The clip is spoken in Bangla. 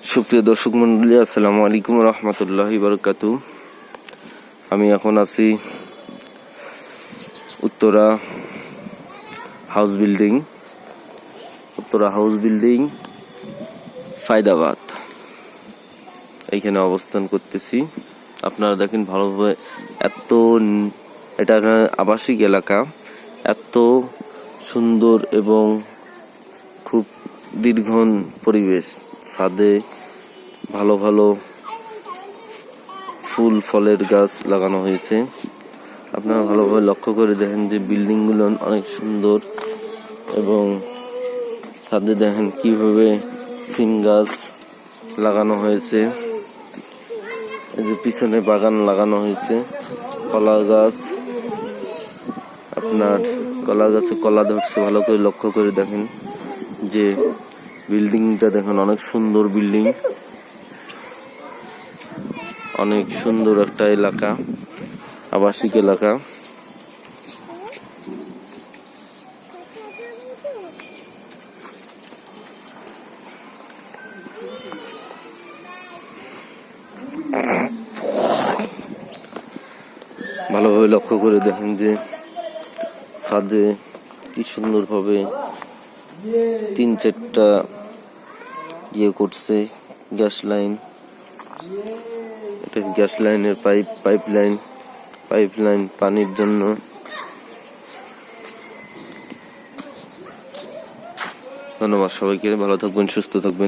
সুপ্রিয় দর্শক মন্ডলী, আসসালামু আলাইকুম রহমতুল্লাহি বারাকাতুহু। আমি এখন আছি উত্তরা হাউস বিল্ডিং ফায়দাবাদ, এইখানে অবস্থান করতেছি। আপনারা দেখেন ভালোভাবে, এটা আবাসিক এলাকা, এত সুন্দর এবং খুব দীর্ঘন পরিবেশ। ছাদে ভালো ভালো ফুল ফলের গাছ লাগানো হয়েছে। আপনারা ভালোভাবে লক্ষ্য করে দেখেন যে বিল্ডিং গুলো অনেক সুন্দর, এবং ছাদে দেখেন কিভাবে সিম গাছ লাগানো হয়েছে। এই যে পিছনে বাগান লাগানো হয়েছে, কলা গাছ, আপনার কলা গাছে কলা ধরছে। ভালো করে লক্ষ্য করে দেখেন যে বিল্ডিংটা দেখেন, অনেক সুন্দর বিল্ডিং, অনেক সুন্দর একটা এলাকা, আবাসিক এলাকা। ভালোভাবে লক্ষ্য করে দেখেন যে ছাদে কি সুন্দর ভাবে 3-4টা করছে গ্যাস লাইন। এটা গ্যাস লাইনের পাইপ লাইন পানির জন্য। ধন্যবাদ সবাইকে, ভালো থাকবেন, সুস্থ থাকবেন।